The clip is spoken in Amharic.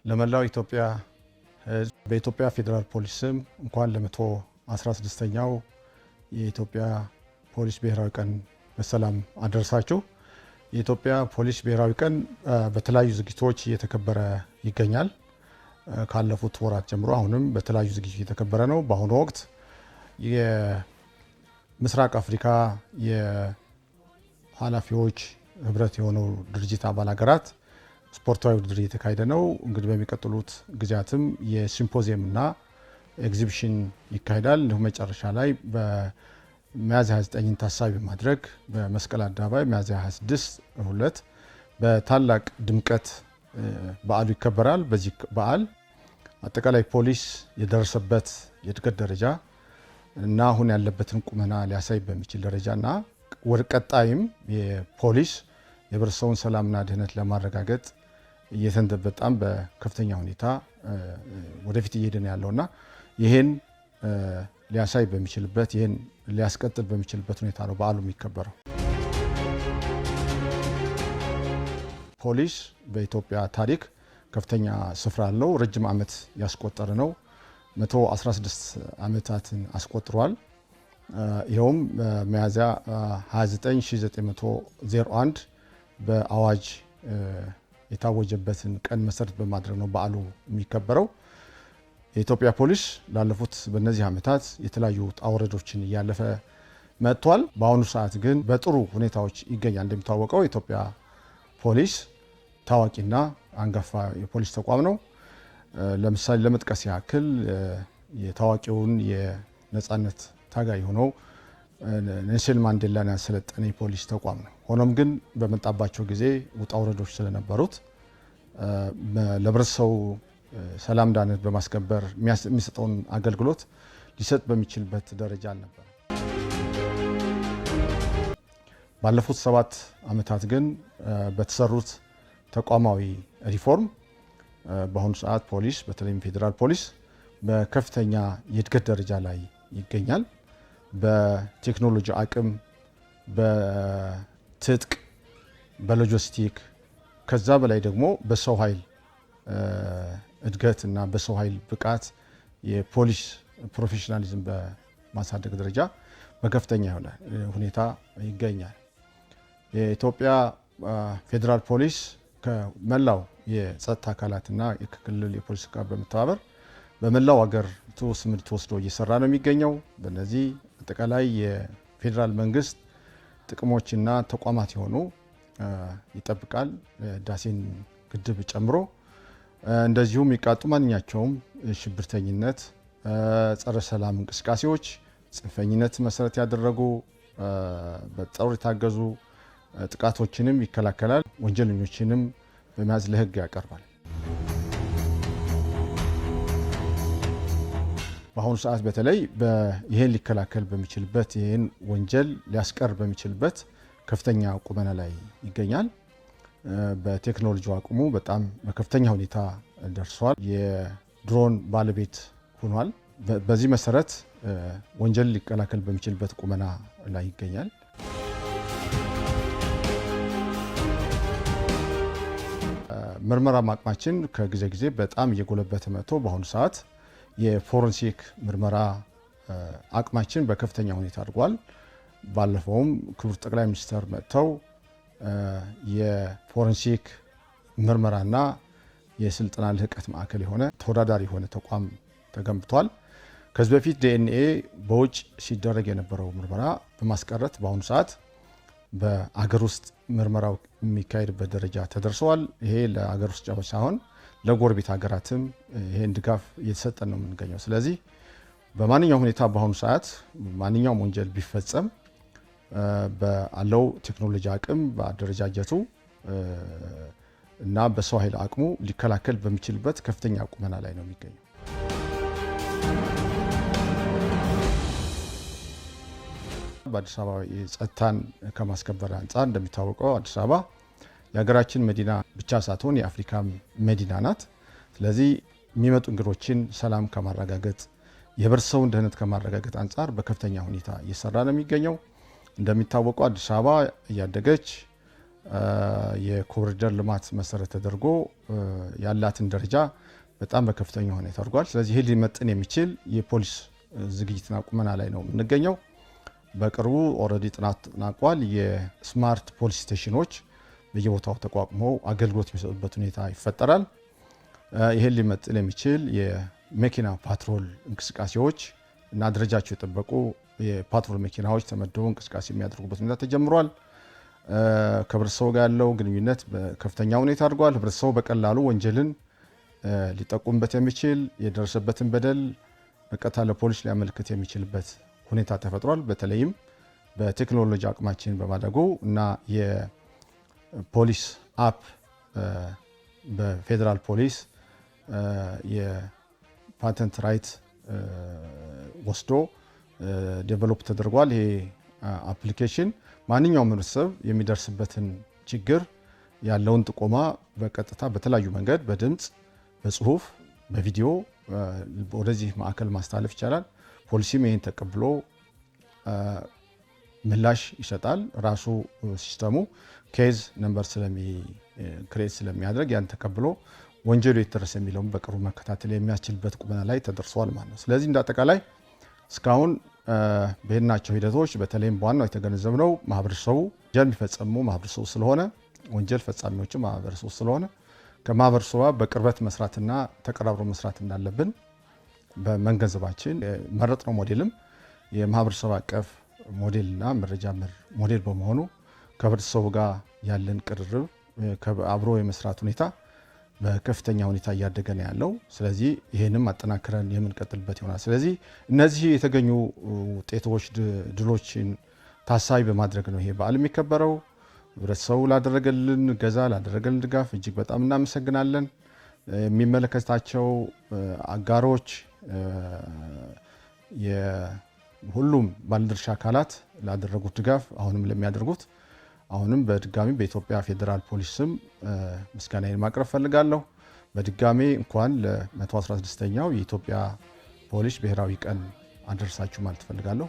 ለመላው ኢትዮጵያ ሕዝብ በኢትዮጵያ ፌዴራል ፖሊስ ስም እንኳን ለ116ኛው የኢትዮጵያ ፖሊስ ብሔራዊ ቀን በሰላም አደረሳችሁ። የኢትዮጵያ ፖሊስ ብሔራዊ ቀን በተለያዩ ዝግጅቶች እየተከበረ ይገኛል። ካለፉት ወራት ጀምሮ አሁንም በተለያዩ ዝግጅቶች እየተከበረ ነው። በአሁኑ ወቅት የምስራቅ አፍሪካ የኃላፊዎች ህብረት የሆነው ድርጅት አባል ሀገራት ስፖርታዊ ውድድር እየተካሄደ ነው። እንግዲህ በሚቀጥሉት ጊዜያትም የሲምፖዚየም እና ኤግዚቢሽን ይካሄዳል። እንዲሁም መጨረሻ ላይ በሚያዝያ 29 ታሳቢ በማድረግ በመስቀል አደባባይ ሚያዝያ 26 በታላቅ ድምቀት በዓሉ ይከበራል። በዚህ በዓል አጠቃላይ ፖሊስ የደረሰበት የእድገት ደረጃ እና አሁን ያለበትን ቁመና ሊያሳይ በሚችል ደረጃ እና ወደ ቀጣይም የፖሊስ የህብረተሰቡን ሰላምና ደህንነት ለማረጋገጥ በጣም በከፍተኛ ሁኔታ ወደፊት እየሄድን ያለውና ይሄን ሊያሳይ በሚችልበት ይሄን ሊያስቀጥል በሚችልበት ሁኔታ ነው በዓሉ የሚከበረው። ፖሊስ በኢትዮጵያ ታሪክ ከፍተኛ ስፍራ አለው። ረጅም ዓመት ያስቆጠረ ነው። 116 ዓመታትን አስቆጥሯል። ይኸውም ሚያዝያ 29 1901 በአዋጅ የታወጀበትን ቀን መሰረት በማድረግ ነው በዓሉ የሚከበረው። የኢትዮጵያ ፖሊስ ላለፉት በእነዚህ ዓመታት የተለያዩ ውጣ ውረዶችን እያለፈ መጥቷል። በአሁኑ ሰዓት ግን በጥሩ ሁኔታዎች ይገኛል። እንደሚታወቀው የኢትዮጵያ ፖሊስ ታዋቂና አንጋፋ የፖሊስ ተቋም ነው። ለምሳሌ ለመጥቀስ ያክል የታዋቂውን የነጻነት ታጋይ የሆነው ኔልሰን ማንዴላን ያሰለጠነ የፖሊስ ተቋም ነው። ሆኖም ግን በመጣባቸው ጊዜ ውጣ ውረዶች ስለነበሩት ለህብረተሰቡ ሰላም ዳነት በማስከበር የሚሰጠውን አገልግሎት ሊሰጥ በሚችልበት ደረጃ አልነበረ። ባለፉት 7 ዓመታት ግን በተሰሩት ተቋማዊ ሪፎርም በአሁኑ ሰዓት ፖሊስ በተለይም ፌዴራል ፖሊስ በከፍተኛ የእድገት ደረጃ ላይ ይገኛል። በቴክኖሎጂ አቅም፣ በትጥቅ፣ በሎጂስቲክ ከዛ በላይ ደግሞ በሰው ኃይል እድገት እና በሰው ኃይል ብቃት የፖሊስ ፕሮፌሽናሊዝም በማሳደግ ደረጃ በከፍተኛ የሆነ ሁኔታ ይገኛል። የኢትዮጵያ ፌዴራል ፖሊስ ከመላው የጸጥታ አካላትና የክልል የፖሊስ ጋር በመተባበር በመላው ሀገር ስምሪት ወስዶ እየሰራ ነው የሚገኘው። በእነዚህ አጠቃላይ የፌዴራል መንግስት ጥቅሞችና ተቋማት የሆኑ ይጠብቃል። ህዳሴን ግድብ ጨምሮ እንደዚሁም የሚቃጡ ማንኛቸውም ሽብርተኝነት፣ ጸረ ሰላም እንቅስቃሴዎች፣ ጽንፈኝነት መሰረት ያደረጉ በጦር የታገዙ ጥቃቶችንም ይከላከላል። ወንጀለኞችንም በመያዝ ለህግ ያቀርባል። በአሁኑ ሰዓት በተለይ ይህን ሊከላከል በሚችልበት ይህን ወንጀል ሊያስቀር በሚችልበት ከፍተኛ ቁመና ላይ ይገኛል። በቴክኖሎጂ አቅሙ በጣም በከፍተኛ ሁኔታ ደርሷል። የድሮን ባለቤት ሆኗል። በዚህ መሰረት ወንጀል ሊከላከል በሚችልበት ቁመና ላይ ይገኛል። ምርመራ አቅማችን ከጊዜ ጊዜ በጣም እየጎለበተ መጥቶ በአሁኑ ሰዓት የፎረንሲክ ምርመራ አቅማችን በከፍተኛ ሁኔታ አድጓል። ባለፈውም ክቡር ጠቅላይ ሚኒስትር መጥተው የፎረንሲክ ምርመራና የስልጠና ልህቀት ማዕከል የሆነ ተወዳዳሪ የሆነ ተቋም ተገንብቷል። ከዚህ በፊት ዲኤንኤ በውጭ ሲደረግ የነበረው ምርመራ በማስቀረት በአሁኑ ሰዓት በአገር ውስጥ ምርመራው የሚካሄድበት ደረጃ ተደርሰዋል። ይሄ ለአገር ውስጥ ጫዎች ሳይሆን ለጎረቤት ሀገራትም ይሄን ድጋፍ እየተሰጠን ነው የምንገኘው። ስለዚህ በማንኛውም ሁኔታ በአሁኑ ሰዓት ማንኛውም ወንጀል ቢፈጸም ባለው ቴክኖሎጂ አቅም በአደረጃጀቱ እና በሰው ኃይል አቅሙ ሊከላከል በሚችልበት ከፍተኛ ቁመና ላይ ነው የሚገኘው። በአዲስ አበባ የጸጥታን ከማስከበር አንጻር እንደሚታወቀው አዲስ አበባ የሀገራችን መዲና ብቻ ሳትሆን የአፍሪካ መዲና ናት። ስለዚህ የሚመጡ እንግዶችን ሰላም ከማረጋገጥ የህብረተሰቡን ደህንነት ከማረጋገጥ አንጻር በከፍተኛ ሁኔታ እየሰራ ነው የሚገኘው። እንደሚታወቀው አዲስ አበባ እያደገች የኮሪደር ልማት መሰረት ተደርጎ ያላትን ደረጃ በጣም በከፍተኛ ሁኔታ አድርጓል። ስለዚህ ይሄ ሊመጥን የሚችል የፖሊስ ዝግጅትና ቁመና ላይ ነው የምንገኘው። በቅርቡ ኦልሬዲ ጥናት ተጠናቋል። የስማርት ፖሊስ ስቴሽኖች በየቦታው ተቋቁመው አገልግሎት የሚሰጡበት ሁኔታ ይፈጠራል። ይሄን ሊመጥን የሚችል የመኪና ፓትሮል እንቅስቃሴዎች እና ደረጃቸው የጠበቁ የፓትሮል መኪናዎች ተመድበው እንቅስቃሴ የሚያደርጉበት ሁኔታ ተጀምሯል። ከህብረተሰቡ ጋር ያለው ግንኙነት በከፍተኛ ሁኔታ አድርጓል። ህብረተሰቡ በቀላሉ ወንጀልን ሊጠቁምበት የሚችል የደረሰበትን በደል በቀጥታ ለፖሊስ ሊያመለክት የሚችልበት ሁኔታ ተፈጥሯል። በተለይም በቴክኖሎጂ አቅማችን በማደጉ እና የፖሊስ አፕ በፌዴራል ፖሊስ የፓተንት ራይት ወስዶ ዴቨሎፕ ተደርጓል። ይሄ አፕሊኬሽን ማንኛውም ህብረተሰብ የሚደርስበትን ችግር ያለውን ጥቆማ በቀጥታ በተለያዩ መንገድ በድምፅ፣ በጽሁፍ፣ በቪዲዮ ወደዚህ ማዕከል ማስተላለፍ ይቻላል። ፖሊሲም ይህን ተቀብሎ ምላሽ ይሰጣል። ራሱ ሲስተሙ ኬዝ ነምበር ክሬት ስለሚያደርግ ያን ተቀብሎ ወንጀሉ የተደረሰ የሚለውን በቅርቡ መከታተል የሚያስችልበት ቁመና ላይ ተደርሷል ማለት ነው። ስለዚህ እንደ አጠቃላይ እስካሁን በሄድናቸው ሂደቶች በተለይም በዋናው የተገነዘብነው ማህበረሰቡ ወንጀል የሚፈጸሙ ማህበረሰቡ ስለሆነ ወንጀል ፈጻሚዎችም ማህበረሰቡ ስለሆነ ከማህበረሰቡ በቅርበት መስራትና ተቀራርቦ መስራት እንዳለብን በመገንዘባችን መረጥነው ሞዴልም የማህበረሰብ አቀፍ ሞዴልና መረጃ መር ሞዴል በመሆኑ ከህብረተሰቡ ጋር ያለን ቅርርብ አብሮ የመስራት ሁኔታ በከፍተኛ ሁኔታ እያደገ ነው ያለው። ስለዚህ ይሄንም አጠናክረን የምንቀጥልበት ይሆናል። ስለዚህ እነዚህ የተገኙ ውጤቶች፣ ድሎችን ታሳቢ በማድረግ ነው ይሄ በዓል የሚከበረው። ህብረተሰቡ ላደረገልን ገዛ ላደረገልን ድጋፍ እጅግ በጣም እናመሰግናለን። የሚመለከታቸው አጋሮች፣ የሁሉም ባለድርሻ አካላት ላደረጉት ድጋፍ አሁንም ለሚያደርጉት አሁንም በድጋሚ በኢትዮጵያ ፌዴራል ፖሊስ ስም ምስጋናዬን ማቅረብ ፈልጋለሁ። በድጋሚ እንኳን ለ116ኛው የኢትዮጵያ ፖሊስ ብሔራዊ ቀን አደረሳችሁ ማለት ፈልጋለሁ።